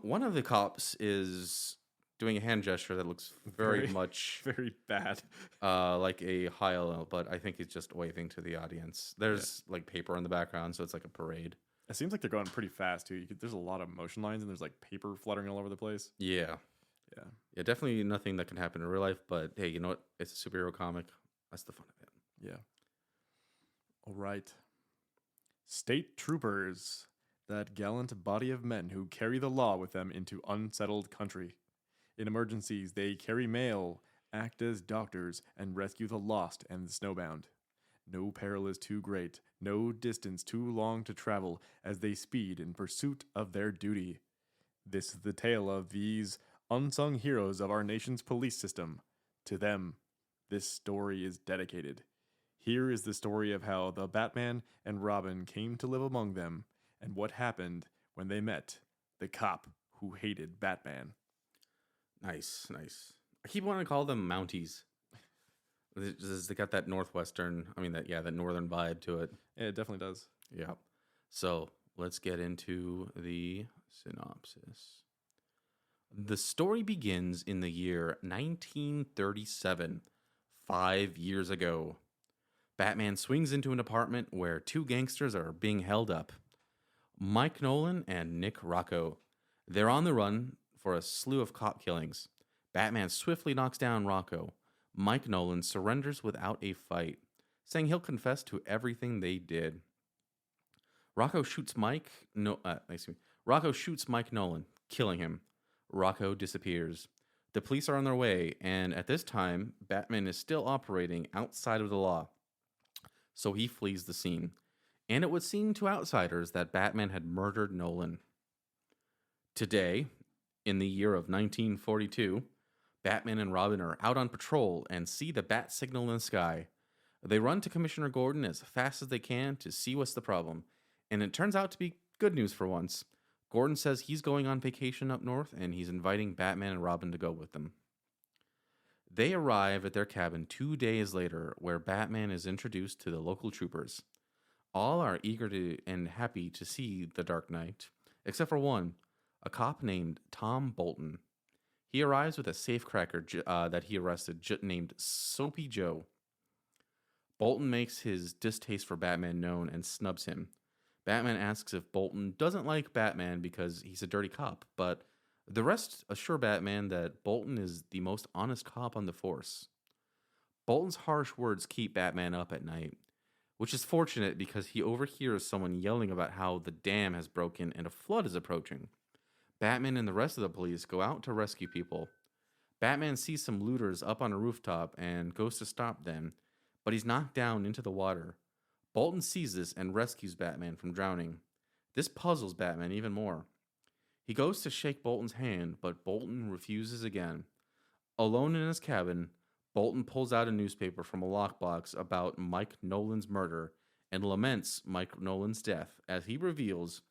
One of the cops is doing a hand gesture that looks very Very- much Very bad. like a high-low, but I think he's just waving to the audience. There's like paper in the background, so it's like a parade. It seems like they're going pretty fast too. There's a lot of motion lines and there's like paper fluttering all over the place. Yeah. Yeah. Yeah, definitely nothing that can happen in real life, but hey, you know what? It's a superhero comic. That's the fun of it. Yeah. All right. State troopers, that gallant body of men who carry the law with them into unsettled country. In emergencies, they carry mail, act as doctors, and rescue the lost and the snowbound. No peril is too great, no distance too long to travel as they speed in pursuit of their duty. This is the tale of these unsung heroes of our nation's police system. To them, this story is dedicated. Here is the story of how the Batman and Robin came to live among them and what happened when they met the cop who hated Batman. Nice, nice. I keep wanting to call them Mounties. They got that northwestern, that northern vibe to it. Yeah, it definitely does. Yeah. So let's get into the synopsis. The story begins in the year 1937, 5 years ago. Batman swings into an apartment where two gangsters are being held up. Mike Nolan and Nick Rocco. They're on the run for a slew of cop killings. Batman swiftly knocks down Rocco. Mike Nolan surrenders without a fight, saying he'll confess to everything they did. Rocco shoots Mike Nolan, killing him. Rocco disappears. The police are on their way, and at this time, Batman is still operating outside of the law, so he flees the scene. And it would seem to outsiders that Batman had murdered Nolan. Today, in the year of 1942, Batman and Robin are out on patrol and see the bat signal in the sky. They run to Commissioner Gordon as fast as they can to see what's the problem, and it turns out to be good news for once. Gordon says he's going on vacation up north and he's inviting Batman and Robin to go with them. They arrive at their cabin 2 days later, where Batman is introduced to the local troopers. All are eager to and happy to see the Dark Knight, except for one, a cop named Tom Bolton. He arrives with a safecracker that he arrested named Soapy Joe. Bolton makes his distaste for Batman known and snubs him. Batman asks if Bolton doesn't like Batman because he's a dirty cop, but the rest assure Batman that Bolton is the most honest cop on the force. Bolton's harsh words keep Batman up at night, which is fortunate because he overhears someone yelling about how the dam has broken and a flood is approaching. Batman and the rest of the police go out to rescue people. Batman sees some looters up on a rooftop and goes to stop them, but he's knocked down into the water. Bolton sees this and rescues Batman from drowning. This puzzles Batman even more. He goes to shake Bolton's hand, but Bolton refuses again. Alone in his cabin, Bolton pulls out a newspaper from a lockbox about Mike Nolan's murder and laments Mike Nolan's death as he reveals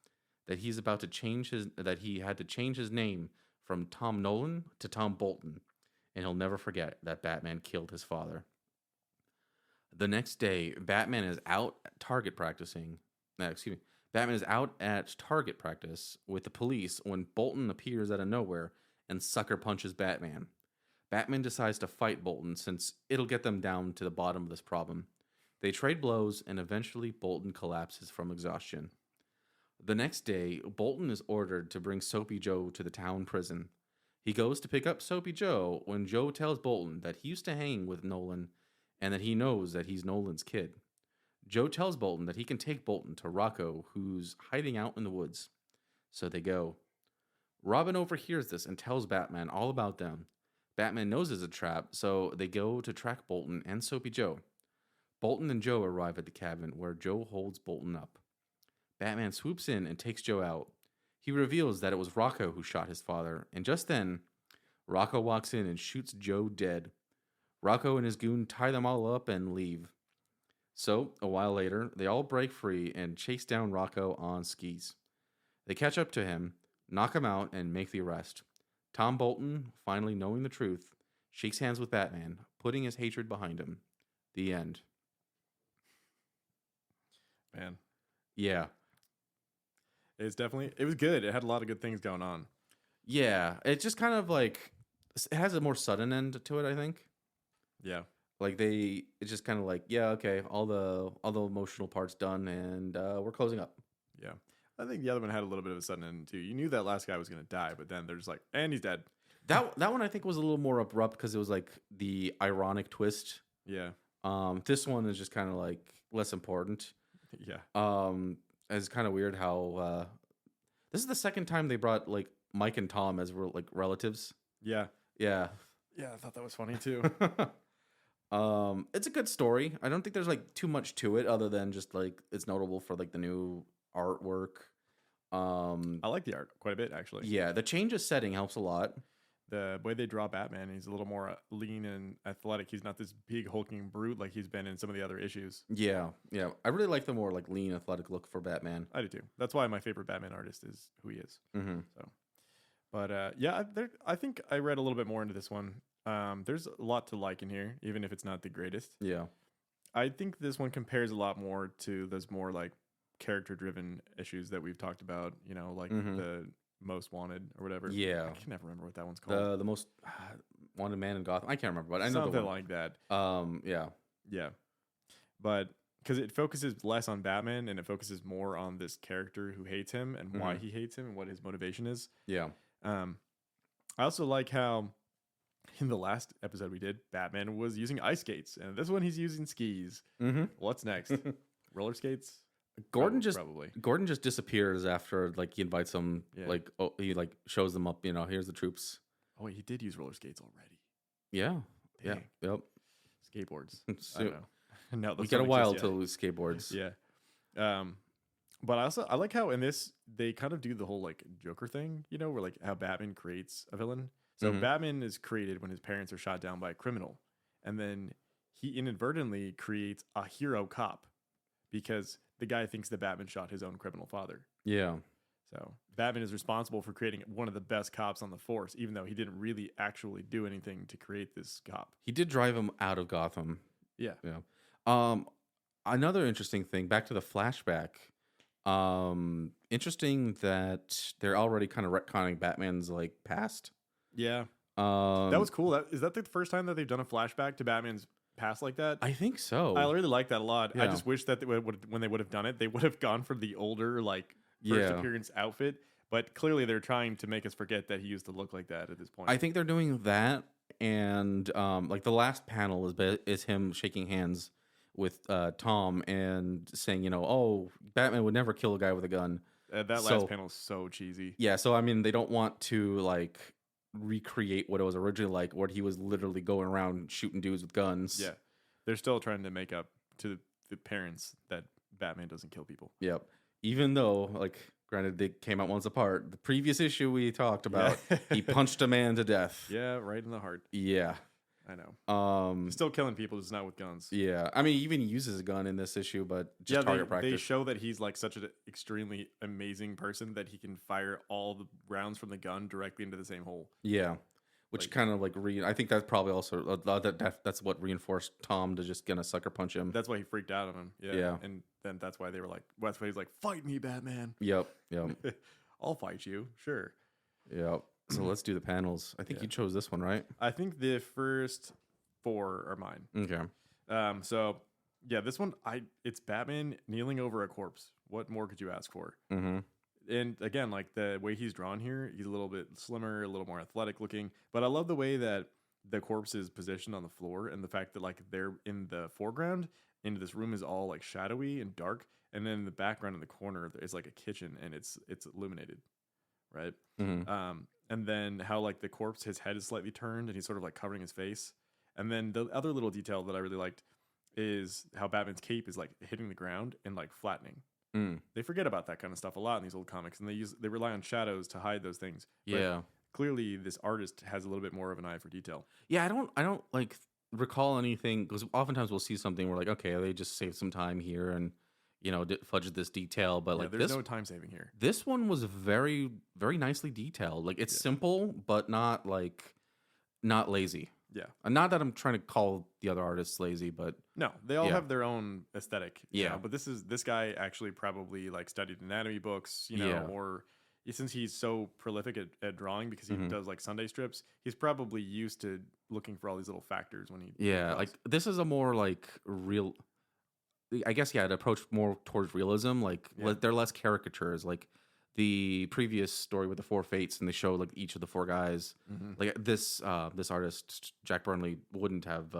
that he had to change his name from Tom Nolan to Tom Bolton, and he'll never forget that Batman killed his father. The next day, Batman is out at target practice with the police when Bolton appears out of nowhere and sucker punches Batman. Batman decides to fight Bolton since it'll get them down to the bottom of this problem. They trade blows and eventually Bolton collapses from exhaustion. The next day, Bolton is ordered to bring Soapy Joe to the town prison. He goes to pick up Soapy Joe when Joe tells Bolton that he used to hang with Nolan and that he knows that he's Nolan's kid. Joe tells Bolton that he can take Bolton to Rocco, who's hiding out in the woods. So they go. Robin overhears this and tells Batman all about them. Batman knows it's a trap, so they go to track Bolton and Soapy Joe. Bolton and Joe arrive at the cabin where Joe holds Bolton up. Batman swoops in and takes Joe out. He reveals that it was Rocco who shot his father, and just then, Rocco walks in and shoots Joe dead. Rocco and his goon tie them all up and leave. So, a while later, they all break free and chase down Rocco on skis. They catch up to him, knock him out, and make the arrest. Tom Bolton, finally knowing the truth, shakes hands with Batman, putting his hatred behind him. The end. Man. Yeah. It was good. It had a lot of good things going on. Yeah. It's just kind of like, it has a more sudden end to it, I think. Yeah. Like it's just kind of like, yeah, okay, all the emotional parts done, and we're closing up. Yeah. I think the other one had a little bit of a sudden end too. You knew that last guy was going to die, but then they're just like, and he's dead. That one I think was a little more abrupt because it was like the ironic twist. Yeah. This one is just kind of like less important. Yeah. It's kind of weird how this is the second time they brought like Mike and Tom as like relatives. Yeah. Yeah. Yeah, I thought that was funny too. It's a good story. I don't think there's like too much to it other than just like it's notable for like the new artwork. I like the art quite a bit actually. Yeah, the change of setting helps a lot. The way they draw Batman, he's a little more lean and athletic. He's not this big hulking brute like he's been in some of the other issues. Yeah. I really like the more like lean, athletic look for Batman. I do too. That's why my favorite Batman artist is who he is. Mm-hmm. So, but yeah, I think I read a little bit more into this one. There's a lot to like in here, even if it's not the greatest. Yeah. I think this one compares a lot more to those more like character-driven issues that we've talked about. You know, like the Most Wanted or whatever. Yeah. I can never remember what that one's called. The most wanted man in Gotham. I can't remember, but I know something like that. Yeah. Yeah, but because it focuses less on Batman and it focuses more on this character who hates him and why he hates him and what his motivation is. Yeah. I also like how in the last episode we did, Batman was using ice skates, and this one he's using skis. Mm-hmm. What's next? Roller skates? probably. Gordon just disappears after like he invites them. Yeah. Like he like shows them up. Here's the troops. Oh wait, he did use roller skates already. Yeah. Dang. Yeah. Yep. Skateboards. So I don't know. No, we those got a don't while exist till we skateboards. yet. Yeah. But I like how in this they kind of do the whole like Joker thing, where like how Batman creates a villain. So Mhm. Batman is created when his parents are shot down by a criminal, and then he inadvertently creates a hero cop because the guy thinks that Batman shot his own criminal father. Yeah. So Batman is responsible for creating one of the best cops on the force, even though he didn't really actually do anything to create this cop. He did drive him out of Gotham. Yeah. Yeah. Another interesting thing. Back to the flashback. Interesting that they're already kind of retconning Batman's like past. Yeah. That That was cool. Is that the first time that they've done a flashback to Batman's past like that? I think so. I really like that a lot. I Yeah. just wish that when they would have done it, they would have gone for the older, like, first Yeah. appearance outfit. But clearly, they're trying to make us forget that he used to look like that at this point. I think they're doing that, and like the last panel is him shaking hands with Tom and saying, oh, Batman would never kill a guy with a gun. That last So- panel is so cheesy. Yeah, so I mean, they don't want to like recreate what it was originally like, where he was literally going around shooting dudes with guns. Yeah. They're still trying to make up to the parents that Batman doesn't kill people. Yep. Even though, like, granted, they came out months apart. The previous issue we talked about, Yeah. he punched a man to death. Yeah, right in the heart. Yeah. I know. Still killing people, just not with guns. Yeah. I mean, he even uses a gun in this issue, but just target they practice. show that he's like such an extremely amazing person that he can fire all the rounds from the gun directly into the same hole. Yeah. Which Like- kind of like I think that's probably also that's what reinforced Tom to just gonna sucker punch him. That's why he freaked out on him. Yeah. Yeah. And then that's why that's why he's like, fight me, Batman. Yep. Yep. I'll fight you. Sure. Yep. So let's do the panels. I think Yeah. you chose this one, right? I think the first 4 are mine. Okay. So yeah, this one, it's Batman kneeling over a corpse. What more could you ask for? Mm-hmm. And again, like the way he's drawn here, he's a little bit slimmer, a little more athletic looking. But I love the way that the corpse is positioned on the floor, and the fact that like they're in the foreground, and this room is all like shadowy and dark, and then the background in the corner is like a kitchen, and it's illuminated, right? Mm-hmm. And then how like the corpse, his head is slightly turned, and he's sort of like covering his face. And then the other little detail that I really liked is how Batman's cape is like hitting the ground and like flattening. Mm. They forget about that kind of stuff a lot in these old comics, and they rely on shadows to hide those things. But Yeah. clearly, this artist has a little bit more of an eye for detail. Yeah, I don't like recall anything, because oftentimes we'll see something where like, okay, they just saved some time here and fudged this detail, but Yeah, like there's this no time saving here. this one was very very nicely detailed. Like it's Yeah. simple, but not lazy. Yeah. And not that I'm trying to call the other artists lazy, but No, they all Yeah. have their own aesthetic. Yeah. But this guy actually probably like studied anatomy books, Yeah. or since he's so prolific at drawing because he Mhm. does like Sunday strips, he's probably used to looking for all these little factors when he yeah, draws. like this is a more like real. I guess it approached more towards realism. Like Yeah. they're less caricatures. Like the previous story with the 4 fates, and they show like each of the 4 guys. Mhm. Like this artist Jack Burnley wouldn't have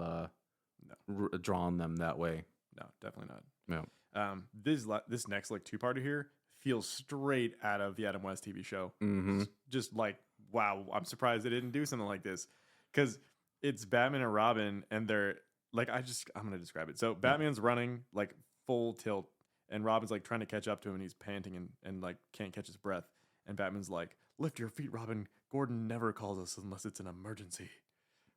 drawn them that way. No, definitely not. No. This next like 2-parter here feels straight out of the Adam West TV show. Mm-hmm. Just like, wow, I'm surprised they didn't do something like this, because it's Batman and Robin, and they're like, I'm gonna describe it. So Batman's running like full tilt, and Robin's like trying to catch up to him, and he's panting and like can't catch his breath, and Batman's like, lift your feet, Robin. Gordon never calls us unless it's an emergency.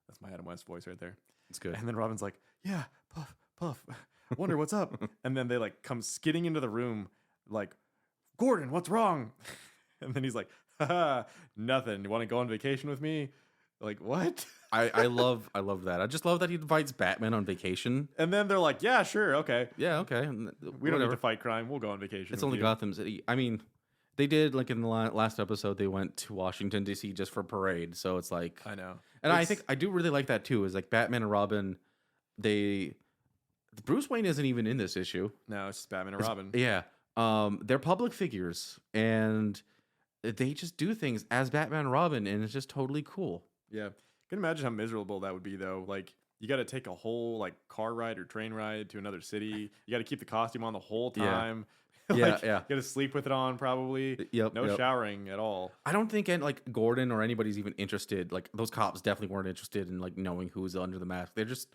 That's my Adam West voice right there. It's good. And then Robin's like, yeah, puff, puff. Wonder what's up. And then they like come skidding into the room like, Gordon, what's wrong? And then he's like, haha, nothing. You want to go on vacation with me? Like, what? I love that. I just love that he invites Batman on vacation. And then they're like, yeah, sure, okay. Yeah, okay. We don't need to fight crime. We'll go on vacation. It's with only you. Gotham City. I mean, they did like in the last episode. They went to Washington D.C. just for parade. So it's like, I know. and I think I do really like that too. Is like Batman and Robin. Bruce Wayne isn't even in this issue. No, it's just Batman and Robin. Yeah. They're public figures, and they just do things as Batman and Robin, and it's just totally cool. Yeah. Can you imagine how miserable that would be though? Like, you got to take a whole like car ride or train ride to another city. You got to keep the costume on the whole Yeah. time. Yeah, Like, yeah. you gotta sleep with it on, probably. Yep, No yep. showering at all. I don't think like Gordon or anybody's even interested. Like those cops definitely weren't interested in like knowing who's under the mask. They're just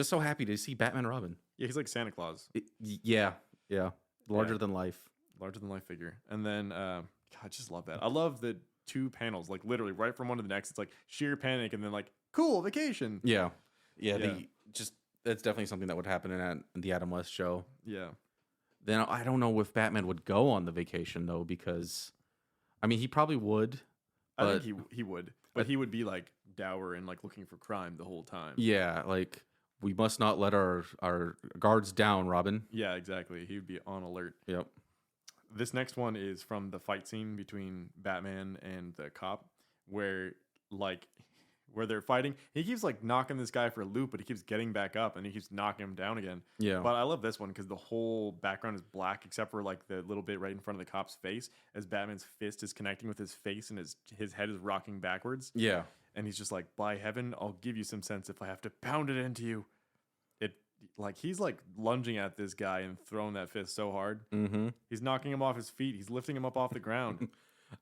so happy to see Batman and Robin. Yeah, he's like Santa Claus, Yeah, yeah. Larger Yeah. than life. larger than life figure. And then, God, I just love that. I love the 2 panels, like literally right from one to the next. It's like sheer panic, and then like cool vacation. Yeah, yeah. Yeah. That's definitely something that would happen in the Adam West show. Yeah, Then I don't know if Batman would go on the vacation though, because I mean he probably would. I But think he would, but he would be like dour and like looking for crime the whole time. yeah, like we must not let our guards down, Robin. Yeah, exactly. He would be on alert. Yep. This next one is from the fight scene between Batman and the cop, where like where they're fighting. He keeps like knocking this guy for a loop, but he keeps getting back up and he keeps knocking him down again. Yeah. But I love this one because the whole background is black except for like the little bit right in front of the cop's face, as Batman's fist is connecting with his face and his head is rocking backwards. Yeah. And he's just like, by heaven, I'll give you some sense if I have to pound it into you. It like he's like lunging at this guy and throwing that fist so hard. Mm-hmm. He's knocking him off his feet. He's lifting him up off the ground.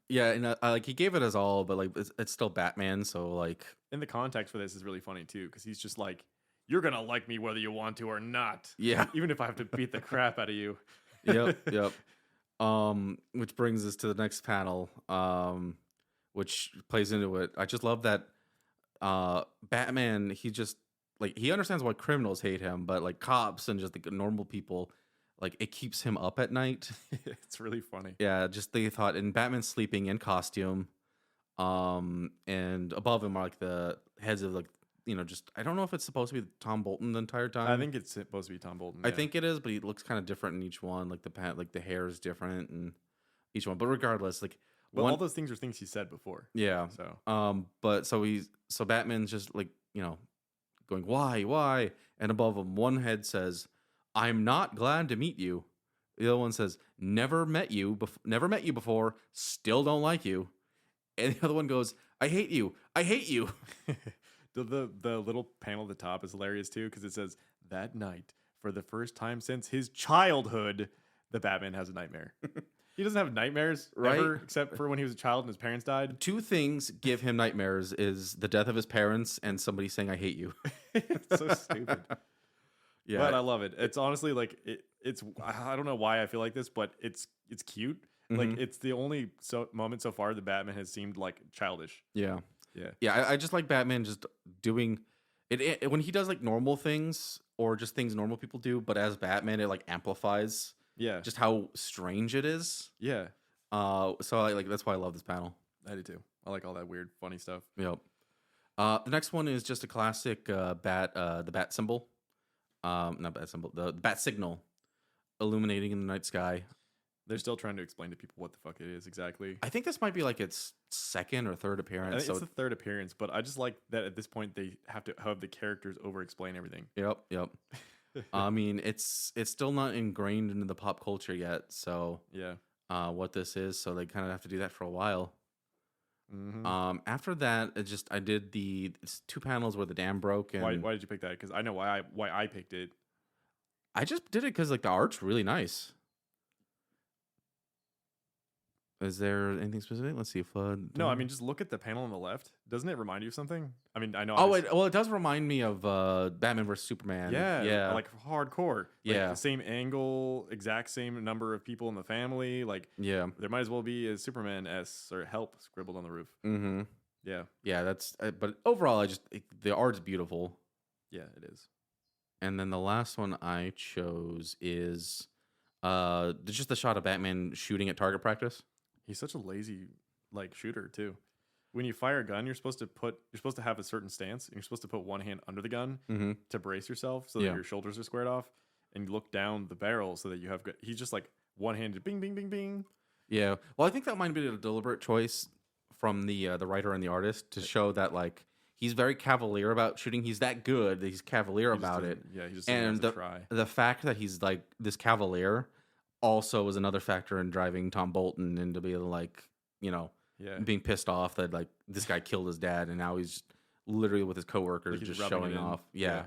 Yeah, and like he gave it his all, but like it's still Batman, so like And the context for this is really funny too, because he's just like, you're gonna like me whether you want to or not. yeah. Even if I have to beat the crap out of you. Yep, yep. Which brings us to the next panel, which plays into it. I just love that Batman, he just like he understands why criminals hate him, but like cops and just like normal people, like it keeps him up at night. It's really funny. Yeah, just they thought, and Batman's sleeping in costume, and above him are like the heads of like just I don't know if it's supposed to be Tom Bolton the entire time. I think it's supposed to be Tom Bolton. I yeah. think it is, but he looks kind of different in each one. Like the hair is different and each one. But regardless, like Well, one, all those things are things he said before. yeah. So But so Batman's just like going why, and above him one head says, "I'm not glad to meet you." The other one says, never met you before, still don't like you. And the other one goes, I hate you. the little panel at the top is hilarious too, because it says, that night, for the first time since his childhood, the Batman has a nightmare. He doesn't have nightmares, Right. ever, except for when he was a child and his parents died. Two things give him nightmares is the death of his parents and somebody saying I hate you. It's so stupid. Yeah. But I love it. It's honestly like it's I don't know why I feel like this, but it's cute. Like Mhm. it's the only moment so far the Batman has seemed like childish. Yeah. Yeah. Yeah, I just like Batman just doing it when he does like normal things or just things normal people do, but as Batman it like amplifies Yeah. just how strange it is. Yeah. So I like that's why I love this panel. I do too. I like all that weird, funny stuff. Yep. The next one is just a classic the bat symbol. Not bat symbol, the bat signal illuminating in the night sky. They're still trying to explain to people what the fuck it is exactly. I think this might be like its second or third I appearance. think So it's the third appearance, but I just like that at this point they have to have the characters over explain everything. yep. I mean, it's still not ingrained into the pop culture yet. So Yeah. what this is, so they kind of have to do that for a while. Mm-hmm. After that, I did it's 2 panels where the dam broke, and Why did you pick that? Because I know why I picked it. I just did it because like the art's really nice. Is there anything specific? Let's see. Flood. No, I mean just look at the panel on the left. Doesn't it remind you of something? I mean, I know. Oh, it does remind me of Batman vs Superman. yeah, like hardcore. Like, Yeah. the same angle, exact same number of people in the family. Like yeah. there might as well be a Superman S or help scribbled on the roof. Mm-hmm. Yeah, Yeah, that's. But overall, the art's beautiful. yeah, it is. And then the last one I chose is just the shot of Batman shooting at target practice. He's such a lazy like shooter too. When you fire a gun, you're supposed to have a certain stance, and you're supposed to put one hand under the gun Mm-hmm. to brace yourself so that Yeah. your shoulders are squared off, and you look down the barrel so that you have. He's just like one-handed, bing, bing, bing, bing. Yeah. Well, I think that might be a deliberate choice from the writer and the artist to show that like he's very cavalier about shooting. He's that good that he's cavalier He just about it. doesn't- Yeah, he just doesn't And have to try. the fact that he's like this cavalier also is another factor in driving Tom Bolton into being like, Yeah, being pissed off that like this guy killed his dad and now he's literally with his coworkers like he's just rubbing it showing in. off. Yeah.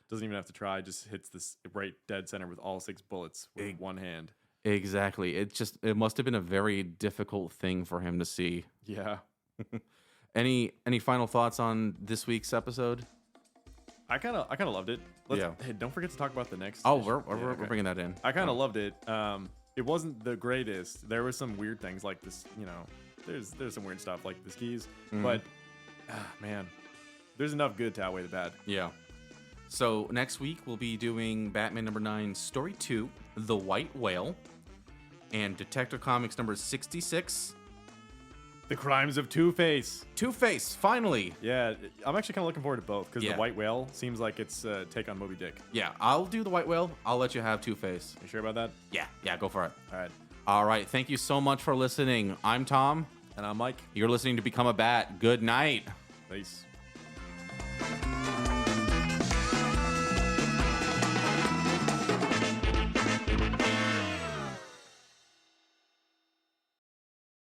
Doesn't even have to try. Just hits this right dead center with all 6 bullets with one hand. Exactly. It must have been a very difficult thing for him to see. Yeah. Any final thoughts on this week's episode? I kind of loved it. Hey, don't forget to talk about the next. Oh, issue. we're bringing that in. I kind of loved it. It wasn't the greatest. There was some weird things like this. There's some weird stuff like the skis, but man, there's enough good to outweigh the bad. Yeah. So next week we'll be doing Batman #9, Story 2, The White Whale, and Detective Comics number 66, The Crimes of Two-Face. Two-Face. Finally. Yeah, I'm actually kind of looking forward to both because Yeah. the White Whale seems like it's a take on Moby Dick. Yeah, I'll do The White Whale. I'll let you have Two-Face. You sure about that? Yeah, go for it. All right. All right. Thank you so much for listening. I'm Tom. And I'm Mike. You're listening to Become a Bat. Good night. Peace.